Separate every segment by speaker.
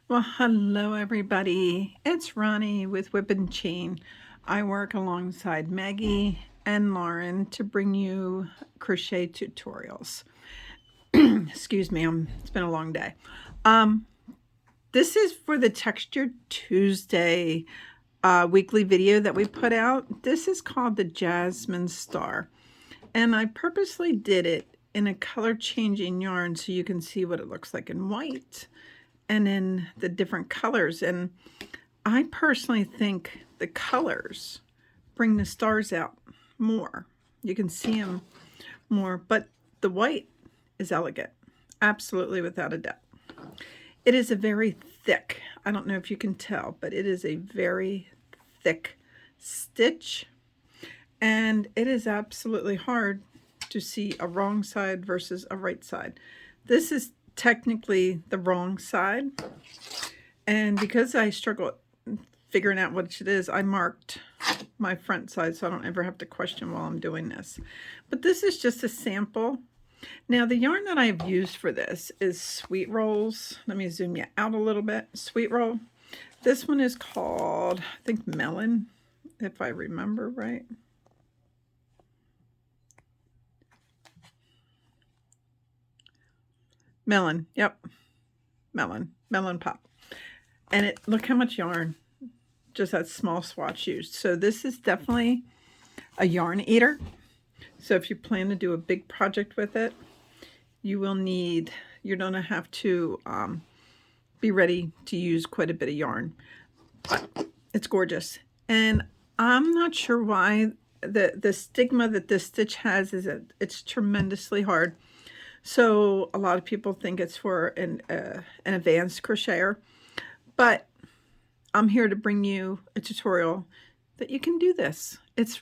Speaker 1: Well, hello everybody. It's Ronnie with Whip and Chain. I work alongside Maggie and Lauren to bring you crochet tutorials. Excuse me, it's been a long day. Um, this is for the Texture Tuesday weekly video that we put out. This is called the Jasmine Star, and I purposely did it in a color changing yarn so you can see what it looks like in white and in the different colors. And I personally think the colors bring the stars out more. You can see them more, but the white is elegant, absolutely without a doubt. It is a very thick, I don't know if you can tell, but it is a very thick stitch, and it is absolutely hard to see a wrong side versus a right side. This is technically the wrong side, and because I struggle figuring out what it is, I marked my front side so I don't ever have to question while I'm doing this. But this is just a sample. Now the yarn that I've used for this is Sweet Rolls. Let me zoom you out a little bit. Sweet Roll. This one is called, I think, Melon, if I remember right. Melon, yep. Melon Pop. And look how much yarn, just that small swatch used. So this is definitely a yarn eater. So if you plan to do a big project with it, you're gonna have to be ready to use quite a bit of yarn. But it's gorgeous. And I'm not sure why the stigma that this stitch has is that it's tremendously hard. So a lot of people think it's for an advanced crocheter, but I'm here to bring you a tutorial that you can do this. It's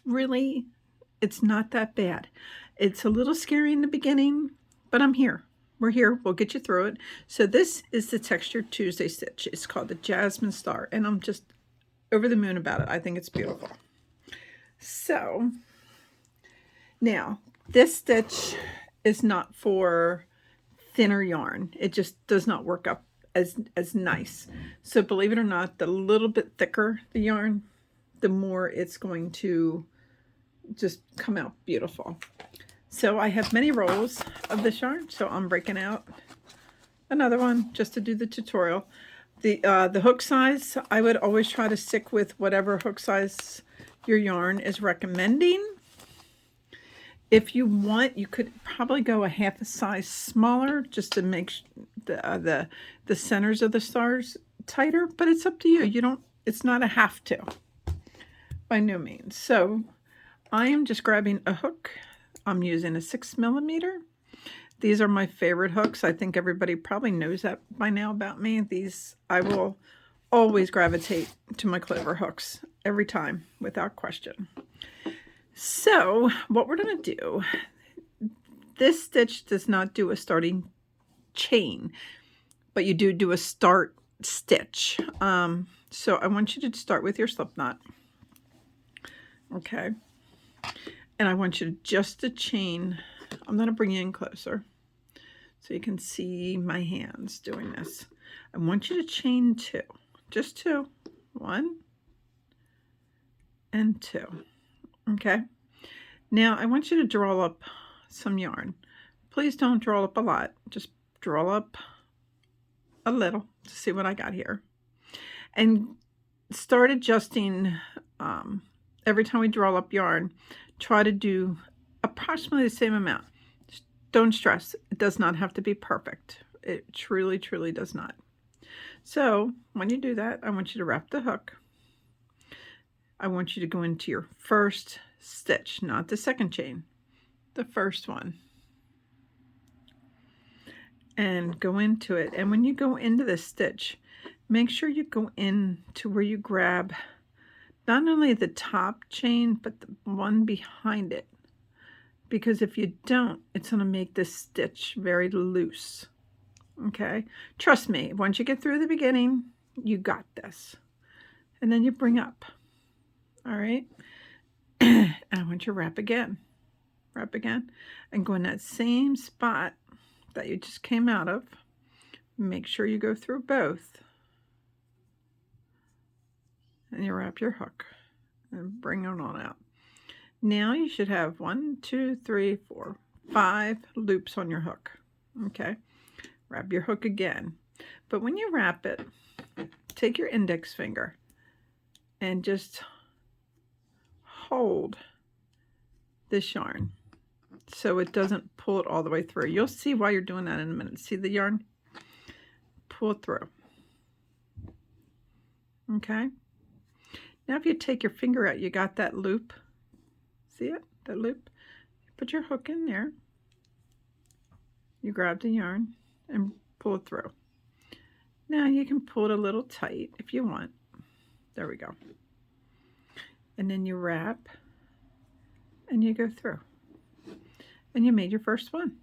Speaker 1: not that bad. It's a little scary in the beginning, but I'm here. We're here. We'll get you through it. So this is the Texture Tuesday stitch. It's called the Jasmine Star, and I'm just over the moon about it. I think it's beautiful. So now this stitch is not for thinner yarn. It just does not work up as nice. So believe it or not, the little bit thicker the yarn, the more it's going to just come out beautiful. So I have many rolls of this yarn, so I'm breaking out another one just to do the tutorial. The hook size, I would always try to stick with whatever hook size your yarn is recommending. If you want, you could probably go a half a size smaller just to make the centers of the stars tighter, but it's up to you. It's not a have to, by no means. So I am just grabbing a hook. I'm using a 6mm. These are my favorite hooks. I think everybody probably knows that by now about me. I will always gravitate to my clover hooks every time, without question. So what we're going to do, this stitch does not do a starting chain, but you do a start stitch. So I want you to start with your slip knot. Okay. And I want you to chain. I'm going to bring you in closer so you can see my hands doing this. I want you to chain 2, just 2, 1 and 2. Okay. Now I want you to draw up some yarn. Please don't draw up a lot. Just draw up a little to see what I got here. And start adjusting every time we draw up yarn. Try to do approximately the same amount. Just don't stress. It does not have to be perfect. It truly, truly does not. So when you do that, I want you to wrap the hook. I want you to go into your first stitch, not the second chain, the first one. And go into it. And when you go into this stitch, make sure you go in to where you grab not only the top chain, but the one behind it. Because if you don't, it's going to make this stitch very loose. Okay? Trust me, once you get through the beginning, you got this. And then you bring up. All right? And I want you to wrap again. Wrap again. And go in that same spot that you just came out of. Make sure you go through both. and you wrap your hook and bring it on out. Now you should have 1, 2, 3, 4, 5 loops on your hook. Okay, wrap your hook again. But when you wrap it, take your index finger and just hold this yarn so it doesn't pull it all the way through. You'll see why you're doing that in a minute. See the yarn? Pull it through. Okay. Now if you take your finger out, you got that loop. See it? That loop? Put your hook in there. You grab the yarn and pull it through. Now you can pull it a little tight if you want. There we go. And then you wrap and you go through. And you made your first one.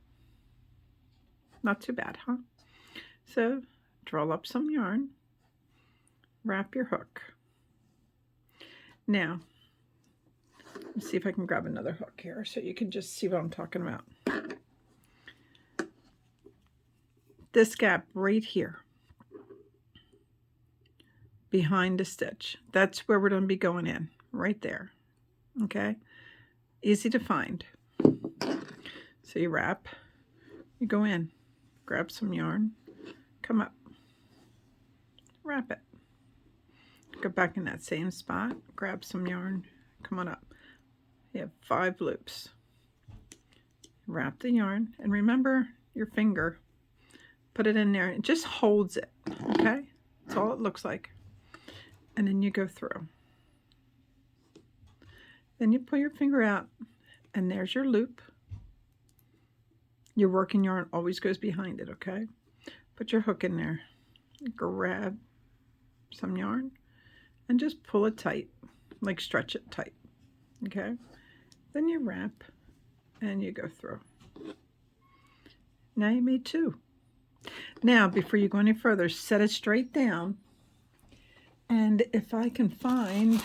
Speaker 1: Not too bad, huh? So draw up some yarn, wrap your hook. Now, let's see if I can grab another hook here so you can just see what I'm talking about. This gap right here, behind the stitch, that's where we're going to be going in, right there. Okay? Easy to find. So you wrap, you go in, grab some yarn, come up, wrap it. Go back in that same spot, grab some yarn, come on up. You have 5 loops. Wrap the yarn, and remember your finger. Put it in there. It just holds it, okay? That's all it looks like. And then you go through. Then you pull your finger out, and there's your loop. Your working yarn always goes behind it, okay? Put your hook in there. Grab some yarn and just pull it tight, like stretch it tight, okay? Then you wrap and you go through. Now you made 2. Now, before you go any further, set it straight down. And if I can find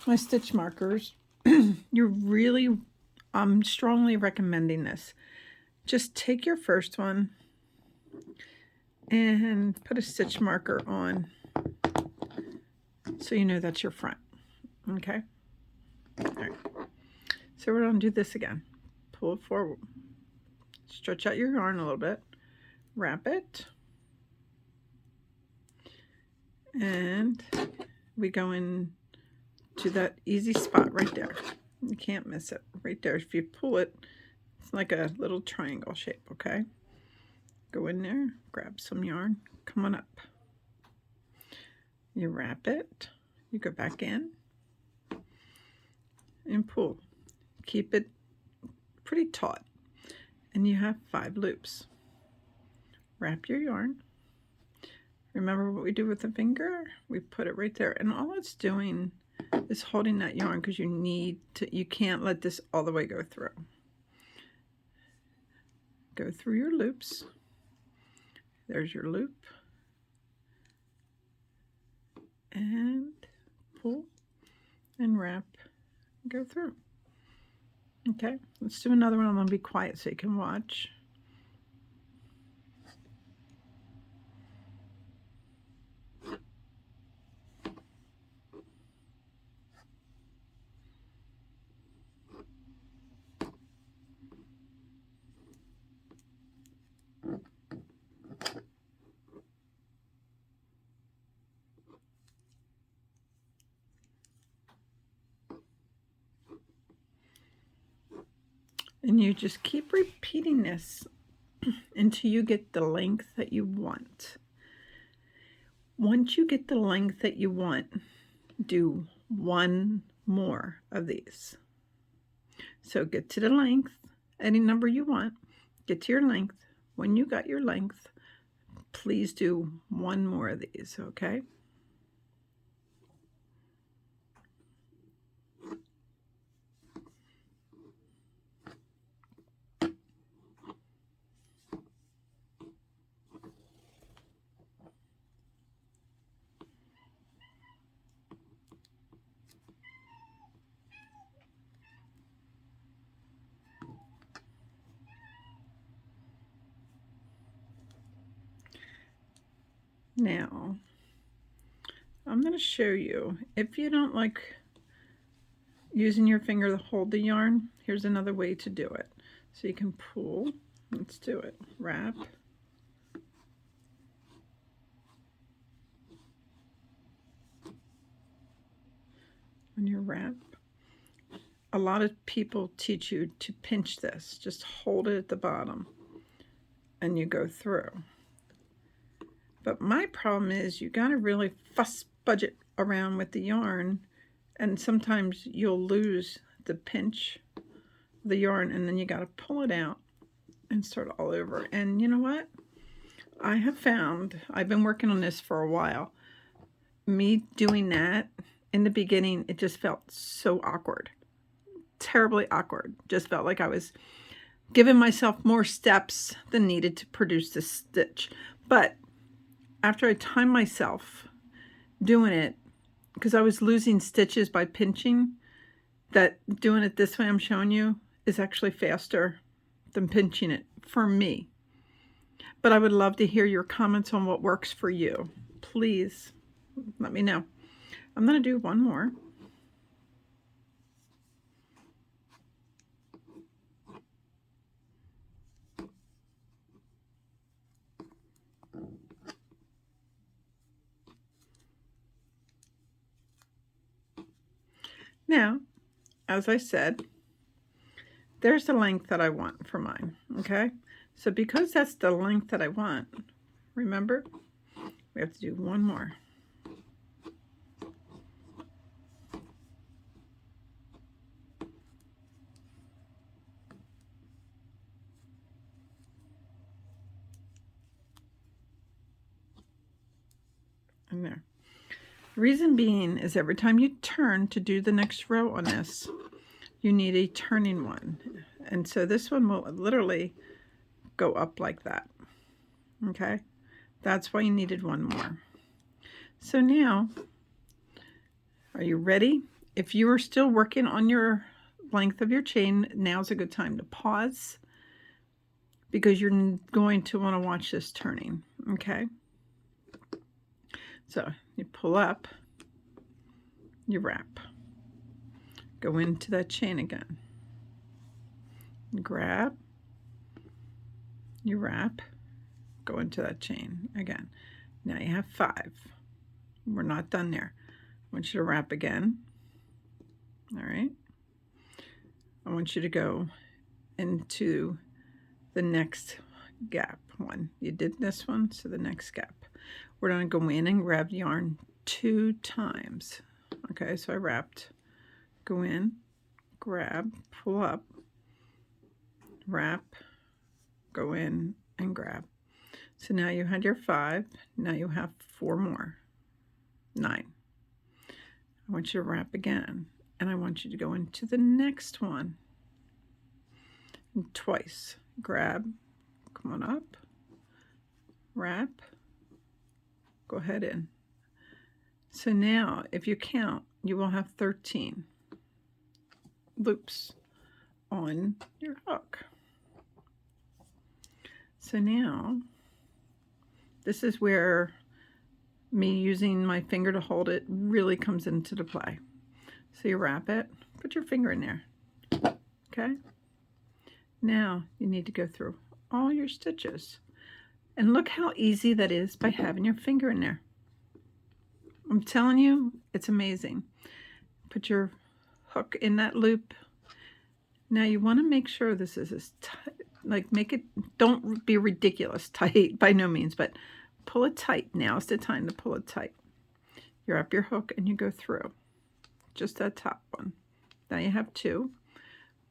Speaker 1: my stitch markers, I'm strongly recommending this. Just take your first one and put a stitch marker on so you know that's your front. Okay? All right. So we're going to do this again. Pull it forward. Stretch out your yarn a little bit. Wrap it. And we go in to that easy spot right there. You can't miss it. Right there. If you pull it, it's like a little triangle shape, okay? Go in there, grab some yarn, come on up. You wrap it, you go back in, and pull. Keep it pretty taut, and you have 5 loops. Wrap your yarn. Remember what we do with the finger? We put it right there, and all it's doing is holding that yarn because you can't let this all the way go through. Go through your loops. There's your loop. And pull and wrap and go through. Okay, let's do another one. I'm going to be quiet so you can watch. And you just keep repeating this until you get the length that you want. Once you get the length that you want, do 1 more of these. So get to the length, any number you want, get to your length. When you got your length, please do 1 more of these, okay? Now, I'm going to show you. If you don't like using your finger to hold the yarn, here's another way to do it. So you can pull. Let's do it. Wrap. When you wrap, a lot of people teach you to pinch this. Just hold it at the bottom and you go through. But my problem is you got to really fuss budget around with the yarn, and sometimes you'll lose the pinch the yarn, and then you got to pull it out and start all over. And you know what? I have found, I've been working on this for a while, me doing that in the beginning, it just felt so awkward. Terribly awkward. Just felt like I was giving myself more steps than needed to produce this stitch. But after I timed myself doing it, because I was losing stitches by pinching, that doing it this way I'm showing you is actually faster than pinching it for me. But I would love to hear your comments on what works for you. Please let me know. I'm going to do one more. Now, as I said, there's the length that I want for mine, okay? So because that's the length that I want, remember, we have to do one more. In there. Reason being is every time you turn to do the next row on this, you need a turning one. And so this one will literally go up like that. Okay? That's why you needed one more. So now, are you ready? If you are still working on your length of your chain, now's a good time to pause, because you're going to want to watch this turning. Okay? So you pull up, you wrap, go into that chain again, grab, you wrap, go into that chain again. Now you have 5. We're not done there. I want you to wrap again. All right. I want you to go into the next gap one. You did this one, so the next gap. We're going to go in and grab yarn 2 times. Okay, so I wrapped, go in, grab, pull up, wrap, go in and grab. So now you had your 5, now you have 4 more, 9. I want you to wrap again, and I want you to go into the next one. And twice, grab, come on up, wrap, go ahead in. So now, if you count, you will have 13 loops on your hook. So now, this is where me using my finger to hold it really comes into the play. So you wrap it, put your finger in there, okay? Now you need to go through all your stitches. And look how easy that is by having your finger in there. I'm telling you, it's amazing. Put your hook in that loop. Now you want to make sure this is as tight, like make it, don't be ridiculous tight by no means, but pull it tight. Now is the time to pull it tight. You wrap your hook and you go through just that top one. Now you have 2.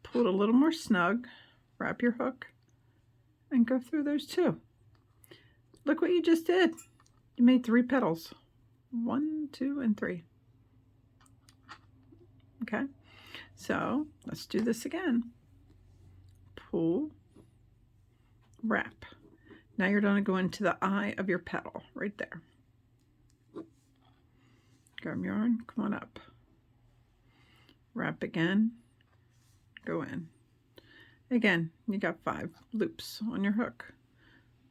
Speaker 1: Pull it a little more snug, wrap your hook, and go through those 2. Look what you just did. You made 3 petals. 1, 2, and 3. Okay, so let's do this again. Pull, wrap. Now you're going to go into the eye of your petal right there. Grab yarn, come on up. Wrap again, go in. Again, you got 5 loops on your hook.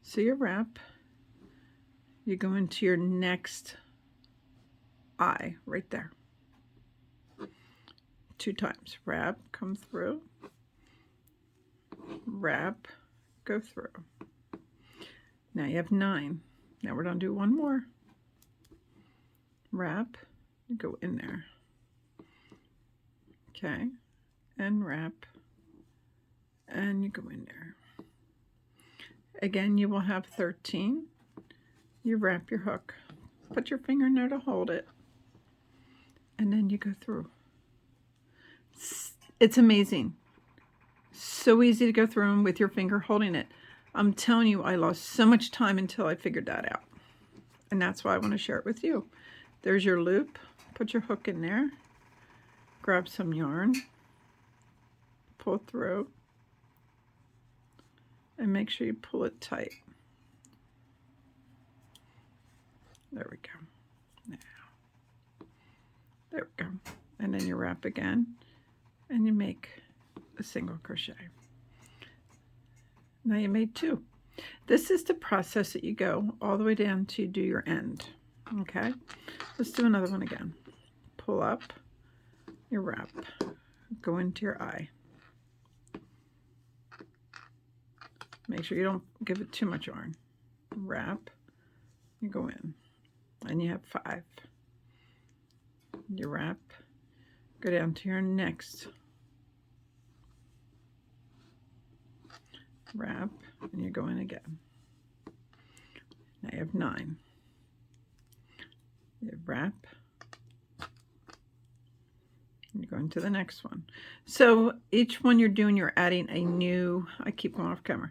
Speaker 1: So you wrap, you go into your next eye right there. 2 times. Wrap, come through. Wrap, go through. Now you have 9. Now we're going to do one more. Wrap, go in there. Okay, and wrap, and you go in there. Again, you will have 13. You wrap your hook, put your finger in there to hold it, and then you go through. It's amazing. So easy to go through them with your finger holding it. I'm telling you, I lost so much time until I figured that out. And that's why I want to share it with you. There's your loop. Put your hook in there. Grab some yarn. Pull through. And make sure you pull it tight. There we go. Now. There we go. And then you wrap again. And you make a single crochet. Now you made 2. This is the process that you go all the way down to do your end. Okay, let's do another one again. Pull up, you wrap, go into your eye. Make sure you don't give it too much yarn. Wrap, you go in, and you have 5. You wrap, go down to your next. Wrap, and you go in again. Now you have 9. You wrap, and you go into the next one. So each one you're doing, you're adding a new, I keep going off camera,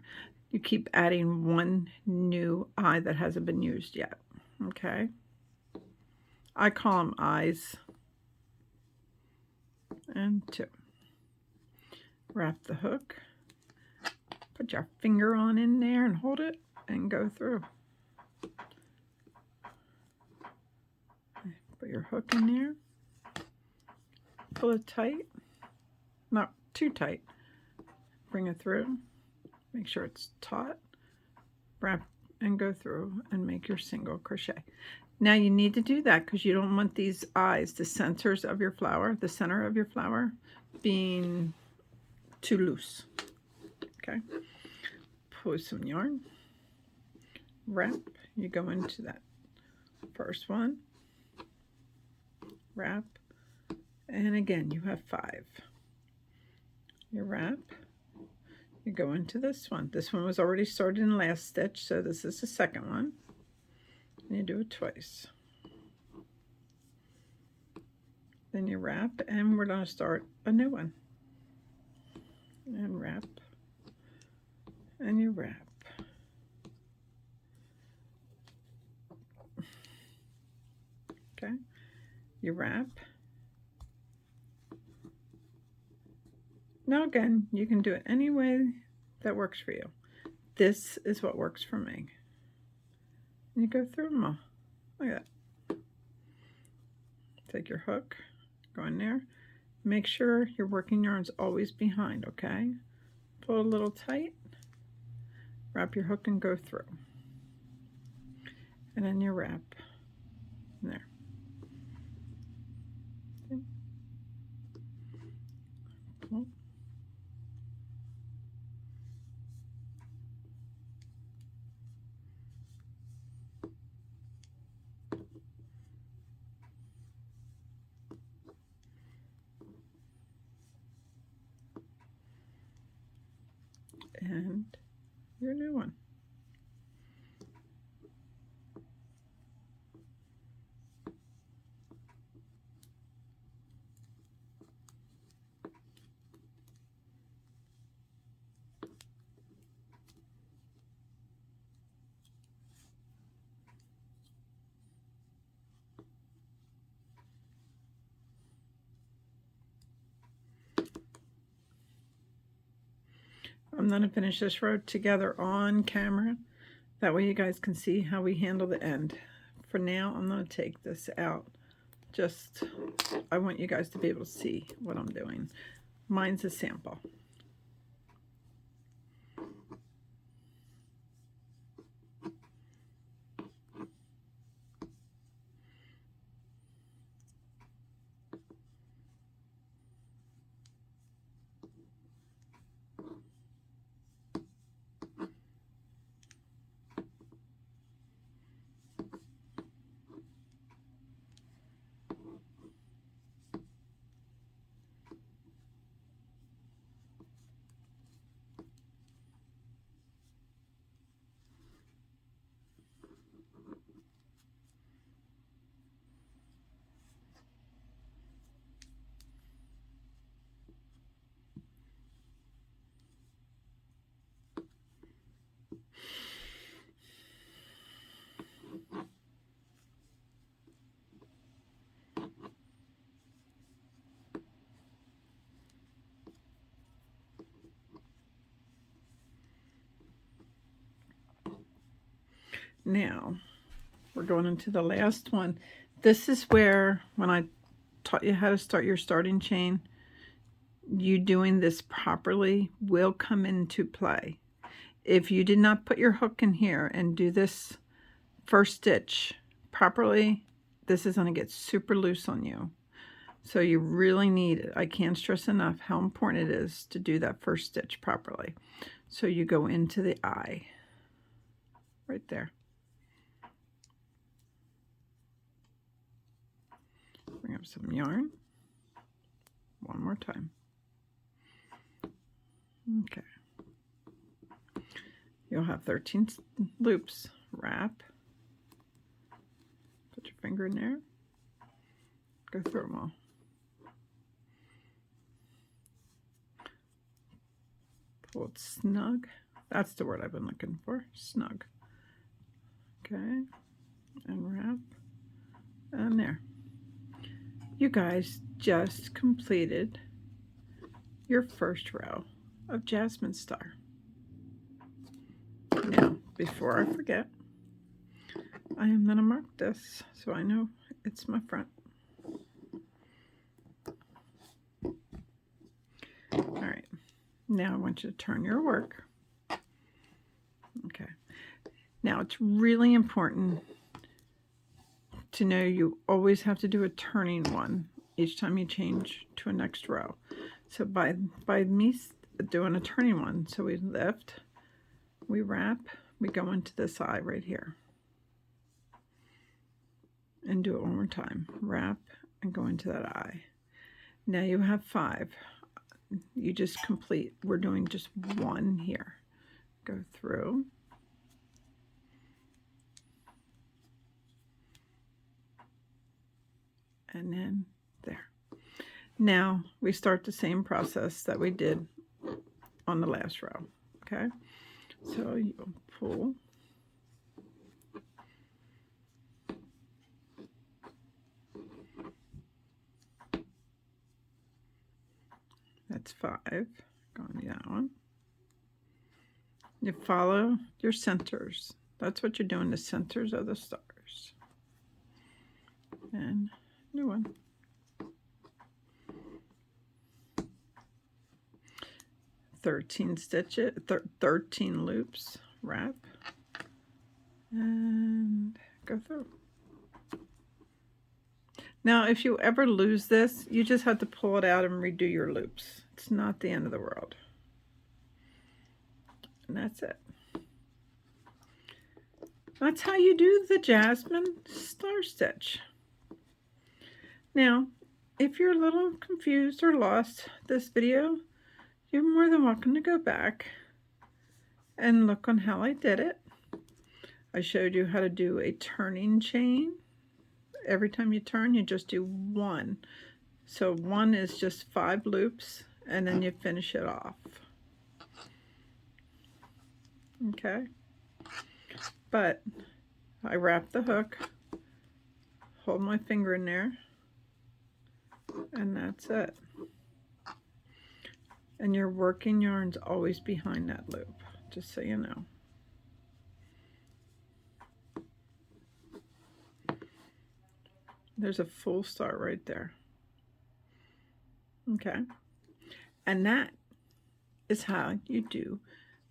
Speaker 1: you keep adding one new eye that hasn't been used yet. Okay, I call them eyes. And 2. Wrap the hook. Put your finger on in there and hold it and go through. Put your hook in there. Pull it tight. Not too tight. Bring it through. Make sure it's taut. Wrap and go through and make your single crochet. Now you need to do that because you don't want these eyes, the centers of your flower, the center of your flower, being too loose. Okay. Pull some yarn, wrap, you go into that first one, wrap, and again you have 5. You wrap, you go into this one. This one was already started in the last stitch, so this is the second one. And you do it twice. Then you wrap, and we're going to start a new one. And wrap. And you wrap. Okay, you wrap. Now again, you can do it any way that works for you. This is what works for me. And you go through them all. Look at that. Take your hook, go in there. Make sure your working yarn's always behind, okay? Pull it a little tight. Wrap your hook and go through. And then you wrap there. Okay. Pull. And your new one. I'm going to finish this row together on camera. That way you guys can see how we handle the end. For now, I'm going to take this out. Just, I want you guys to be able to see what I'm doing. Mine's a sample. Now we're going into the last one. This is where, when I taught you how to start your starting chain, you doing this properly will come into play. If you did not put your hook in here and do this first stitch properly, this is going to get super loose on you. So you really need it. I can't stress enough how important it is to do that first stitch properly. So you go into the eye right there. Bring up some yarn one more time. Okay. You'll have 13 loops. Wrap. Put your finger in there. Go through them all. Pull it snug. That's the word I've been looking for. Snug. Okay. And wrap. And there. You guys just completed your first row of Jasmine Star. Now, before I forget, I am going to mark this so I know it's my front. All right. Now I want you to turn your work. Okay. Now it's really important to know you always have to do a turning one each time you change to a next row. So by me doing a turning one, so we lift, we wrap, we go into this eye right here. And do it one more time. Wrap and go into that eye. Now you have 5. You just complete. We're doing just one here. Go through. And then there. Now we start the same process that we did on the last row. Okay? So you'll pull. That's 5. Going to that one. You follow your centers. That's what you're doing, the centers of the stars. And new one. Thirteen stitches, 13 loops, wrap, and go through. Now, if you ever lose this, you just have to pull it out and redo your loops. It's not the end of the world. And that's it. That's how you do the Jasmine Star Stitch. Now, if you're a little confused or lost this video, you're more than welcome to go back and look on how I did it. I showed you how to do a turning chain. Every time you turn, you just do 1. So 1 is just 5 loops, and then you finish it off. Okay? But I wrap the hook, hold my finger in there, and that's it. And your working yarn's always behind that loop, just so you know. There's a full start right there. Okay. And that is how you do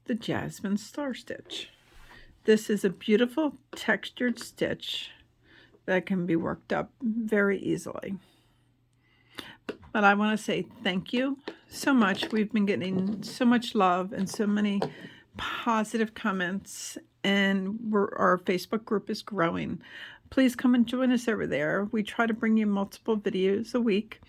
Speaker 1: the Jasmine Star Stitch. This is a beautiful textured stitch that can be worked up very easily. But I want to say thank you so much. We've been getting so much love and so many positive comments, and our Facebook group is growing. Please come and join us over there. We try to bring you multiple videos a week.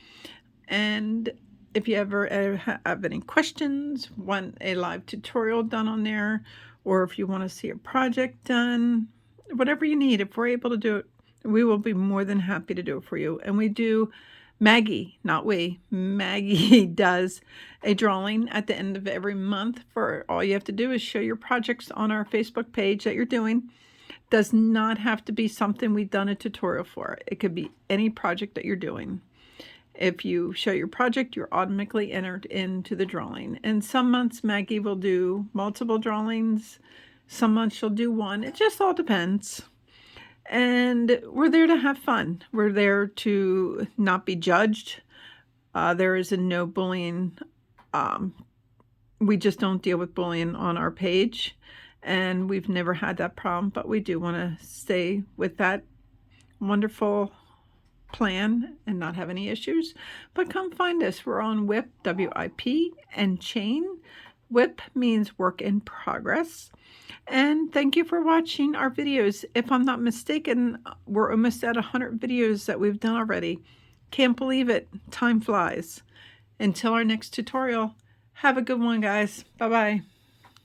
Speaker 1: And if you ever have any questions, want a live tutorial done on there, or if you want to see a project done, whatever you need, if we're able to do it, we will be more than happy to do it for you. And we do, Maggie, not we, Maggie does a drawing at the end of every month. For all you have to do is show your projects on our Facebook page that you're doing. Does not have to be something we've done a tutorial for. It could be any project that you're doing. If you show your project, you're automatically entered into the drawing. And some months Maggie will do multiple drawings. Some months you'll do one. It just all depends. And we're there to have fun. We're there to not be judged. There is a no bullying. We just don't deal with bullying on our page. And we've never had that problem, but we do want to stay with that wonderful plan and not have any issues. But come find us. We're on WIP, W-I-P, and chain. WIP means work in progress. And thank you for watching our videos. If I'm not mistaken, we're almost at 100 videos that we've done already. Can't believe it. Time flies. Until our next tutorial, have a good one, guys. Bye-bye.